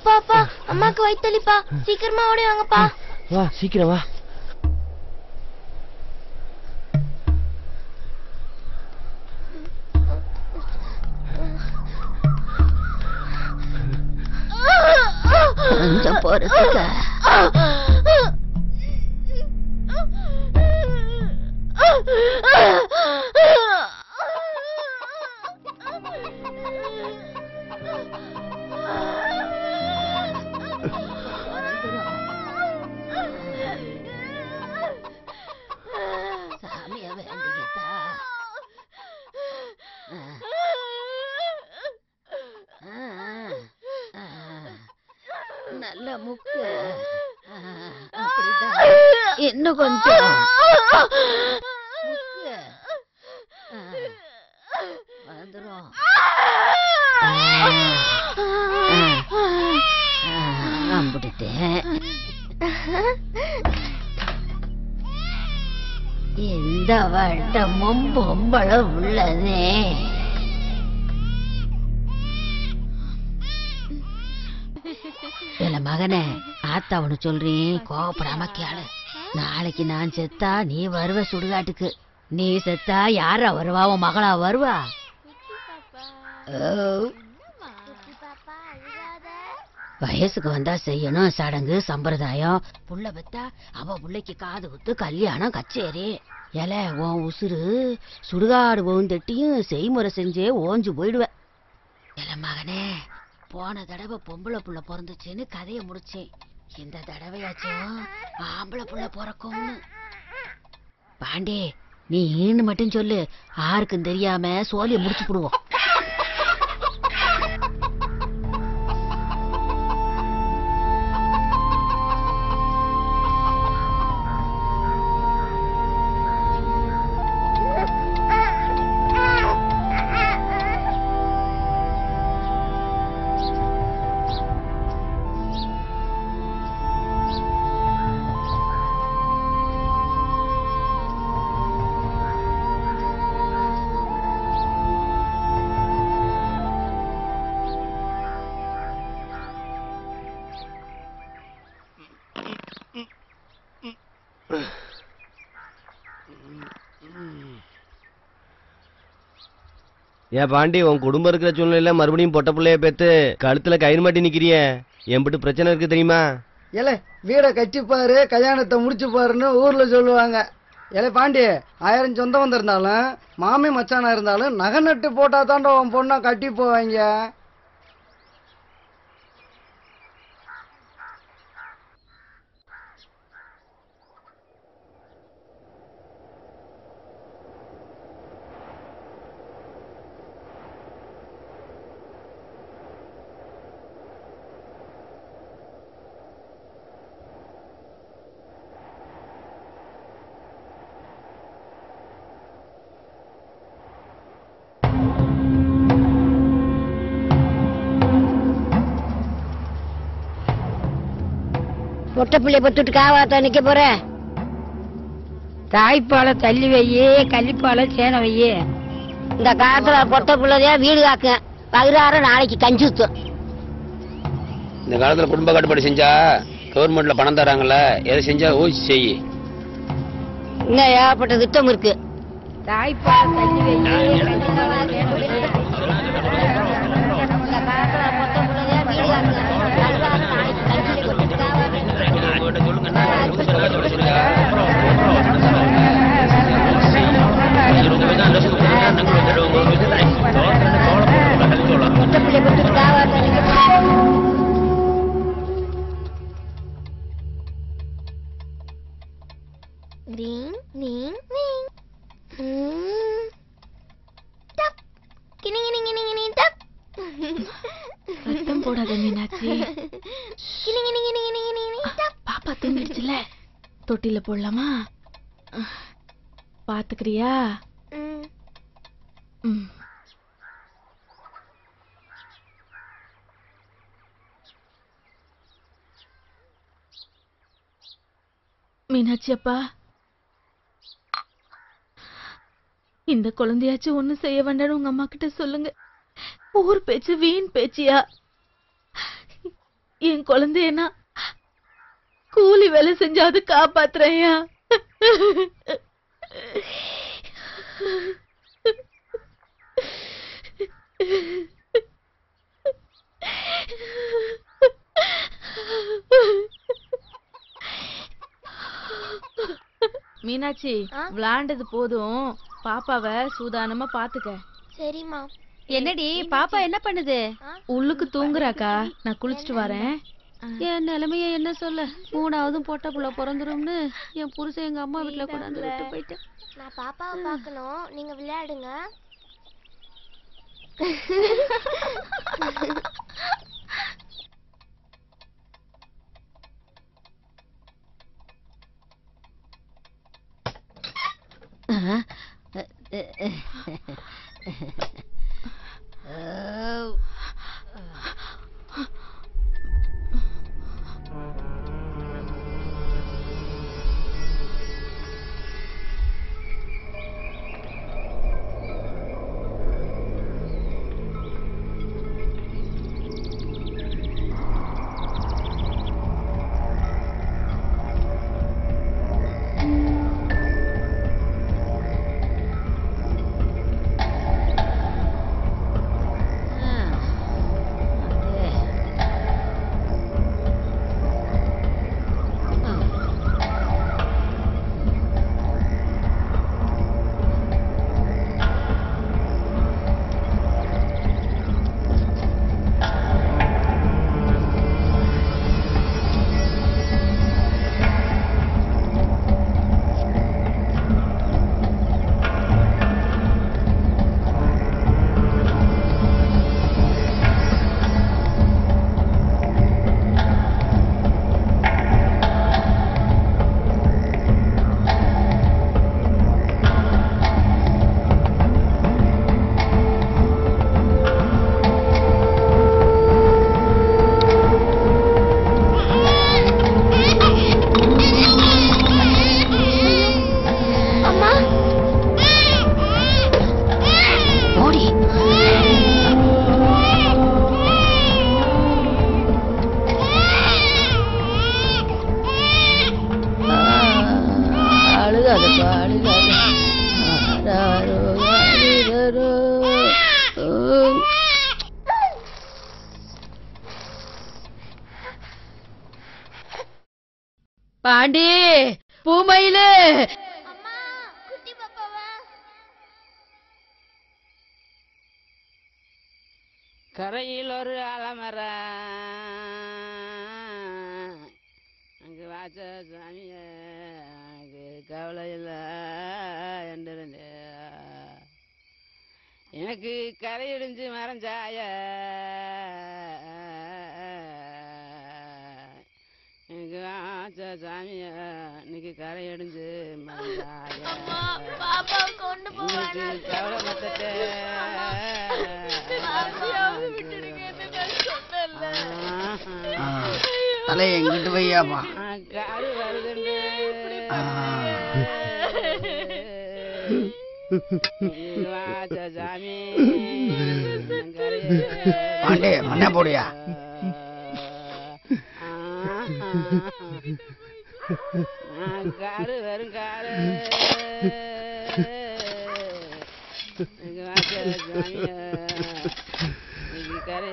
அப்பா அப்பா அம்மாக்கு வயித்தலிப்பா, சீக்கிரமா ஓடி வாங்கப்பா. வா சீக்கிரம் வா. கொஞ்சம் பொறுத்துக்க. சாமிய வேண்டியதா? நல்ல முக்கு. அப்படிதான், இன்னும் கொஞ்சம் முக்கு. வந்துரும். அம்பிட்டேன். இந்த வட்டமும் பொம்பளை உள்ளதே. இல்ல மகனே, ஆத்தா ஒண்ணு சொல்றேன், கோபப்படாம கேளு. நாளைக்கு நான் செத்தா நீ வருவ சுடுகாட்டுக்கு. நீ செத்தா யாரா வருவா? உன் மகளா வருவா? வயசுக்கு வந்தா செய்யணும் சடங்கு சம்பிரதாயம். புள்ள பெத்தா அவ புள்ளைக்கு காது குத்து, கல்யாணம், கச்சேரி. ஏல உன் உசுறு சுடுகாடு போகுந்தட்டியும் செய்முறை செஞ்சே ஓஞ்சு போயிடுவ. ஏல மகனே, போன தடவை பொம்பளை புள்ள பிறந்துச்சுன்னு கதைய முடிச்சேன். இந்த தடவையாச்சும் ஆம்பளை புள்ள பிறக்கும்னு. பாண்டே, நீ ஈன்னு மட்டும் சொல்லு, யாருக்கும் தெரியாம சோழிய முடிச்சு போடுவோம். ஏன் பாண்டி, உன் குடும்பம் இருக்கிற சூழ்நிலையில மறுபடியும் பொட்ட பிள்ளைய பெத்து கழுத்துல கயிறு மாட்டி நிக்கிறிய, எம்பிட்டு பிரச்சனை இருக்கு தெரியுமா? ஏல வீட கட்டிப்பாரு, கல்யாணத்தை முடிச்சு பாருன்னு ஊர்ல சொல்லுவாங்க. ஏல பாண்டி, 1000 சொந்தம் வந்திருந்தாலும் மாமி மச்சானா இருந்தாலும் நகை நட்டு போட்டா தாண்டா உன் பொண்ணா கட்டி போவாங்க. பொட்ட பிள்ளைய பத்துட்டு காவாத்தா நிக்க போற. தாய்ப்பால தள்ளி வையே, கள்ளிப்பால சேன வையே. இந்த காலத்துல பொட்ட பிள்ளையா வீடு காக்க பகிரார நாளைக்கு கஞ்சி ஊத்தும். இந்த காலத்துல குடும்ப கட்டுப்பாடு செஞ்சா கவர்மெண்ட்ல பணம் தராங்கல்ல, எதை செஞ்சா ஊசி செய். இன்னும் ஏகப்பட்ட திட்டம் இருக்கு. தாய்ப்பால தள்ளி வையே, கள்ளிப்பால சேன வையே. இந்த காலத்துல பொட்ட பிள்ளையா வீடு காக்க பகிரார நாளைக்கு கஞ்சி ஊத்தும். சத்தம் போடாத மீனாட்சி. பாப்பா தூங்கிடுச்சுல, தொட்டில போடலாமா? பாத்துக்கிறியா? மீனாட்சி அப்பா, இந்த குழந்தையாச்சும் ஒண்ணு செய்ய வேண்டாம் உங்க அம்மா கிட்ட சொல்லுங்க. ஊர் பேச்சு வீண் பேச்சியா? என் குழந்தையனா கூலி வேலை செஞ்சாவது காப்பாத்துறையா. மீனாட்சி, விளையாண்டது போதும், பாப்பாவை சூதானமா பாத்துக்க. சரிம்மா. என்னடி பாப்பா என்ன பண்ணுது? உள்ளுக்கு தூங்குறாக்கா, நான் குளிச்சுட்டு வரேன். என் நிலைமைய என்ன சொல்ல, 3வது பொட்ட புள்ள பிறந்துரும்னு என் புருஷன் எங்க அம்மா வீட்டுல கொண்டாந்து விட்டு போயிட்டேன். நான் பாப்பாவை பார்க்கணும், நீங்க விளையாடுங்க. பாண்டி, பூமயிலு, அம்மா, குட்டி பாப்பாவா? கரையில் ஒரு ஆலமரம், அங்கு வாச்ச சாமிய கவலை இல்லை என்றிருந்தே, எனக்கு கரையிடிஞ்சு மறைஞ்சாய, எனக்கு வாச்ச சாமிய இன்னைக்கு கரையடிஞ்சு மறைஞ்சாய, பாப்பா கொண்டு இன்னைக்கு கவலை மத்தட்டே தலை எங்கிட்டு வையாப்பா. காடு வருதுண்டு சாமி பாண்டே மண்ண போடியா. காடு வரும் காடு சாமிய கரை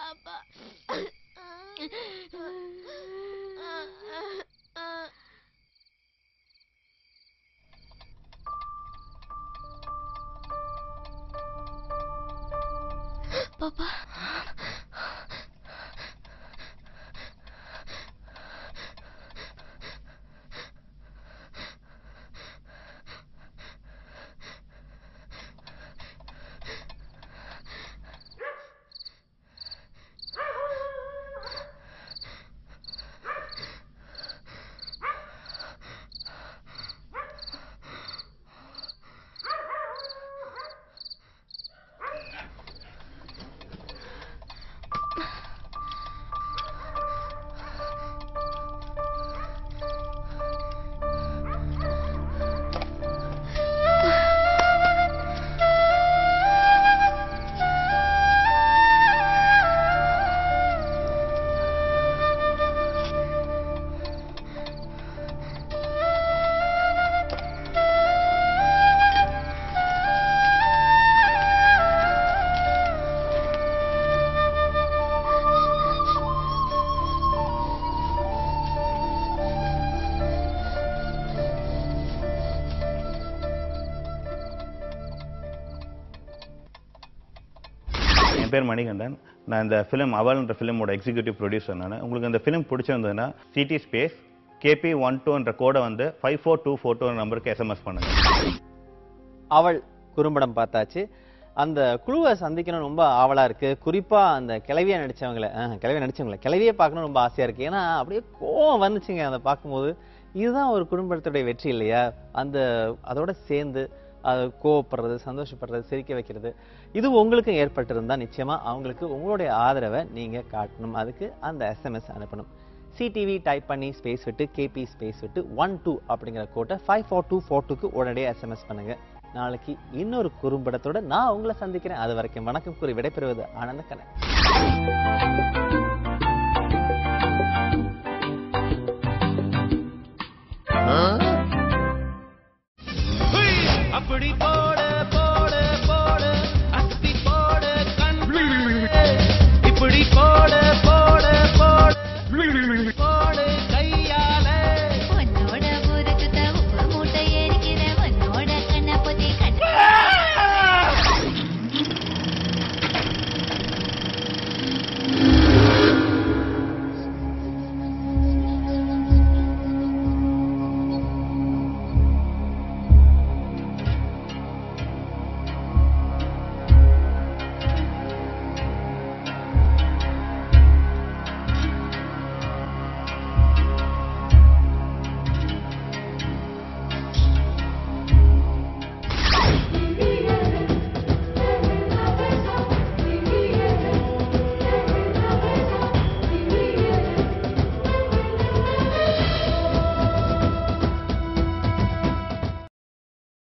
பாப்பா பாப்பா என் பேர் மணிகண்டன். நான் இந்த ஃபிலிம் அவள்ன்ற ஃபிலிமோட எக்ஸிக்யூட்டிவ் ப்ரொடியூசர். நான் உங்களுக்கு இந்த ஃபிலிம் பிடிச்சிருந்ததுன்னா சிடி ஸ்பேஸ் KP12 என்ற கோடை வந்து 54242 நம்பருக்கு SMS பண்ணுங்க. அவள் குறும்படம் பார்த்தாச்சு. அந்த குழுவை சந்திக்கணும் ரொம்ப ஆவலா இருக்கு. குறிப்பா அந்த கிளவியை கிளவியை பார்க்கணும் ரொம்ப ஆசையா இருக்கு. ஏன்னா அப்படியே கோவம் வந்துச்சுங்க அதை பார்க்கும்போது. இதுதான் ஒரு குடும்பத்துடைய வெற்றி இல்லையா? அதோட சேர்ந்து அது கோவப்படுறது, சந்தோஷப்படுறது, சிரிக்க வைக்கிறது, இது உங்களுக்கு ஏற்பட்டிருந்தா நிச்சயமா அவங்களுக்கு உங்களுடைய ஆதரவை நீங்க காட்டணும். அதுக்கு அந்த SMS அனுப்பணும். CTV டைப் பண்ணி ஸ்பேஸ் விட்டு KP ஸ்பேஸ் விட்டு 12 அப்படிங்கிற கோட்டை 54242க்கு உடனடியாக SMS பண்ணுங்க. நாளைக்கு இன்னொரு குறும்படத்தோட நான் உங்களை சந்திக்கிறேன். அது வரைக்கும் வணக்கம் கூறி விடைபெறுவது ஆனந்த கண்ணன். அப்படி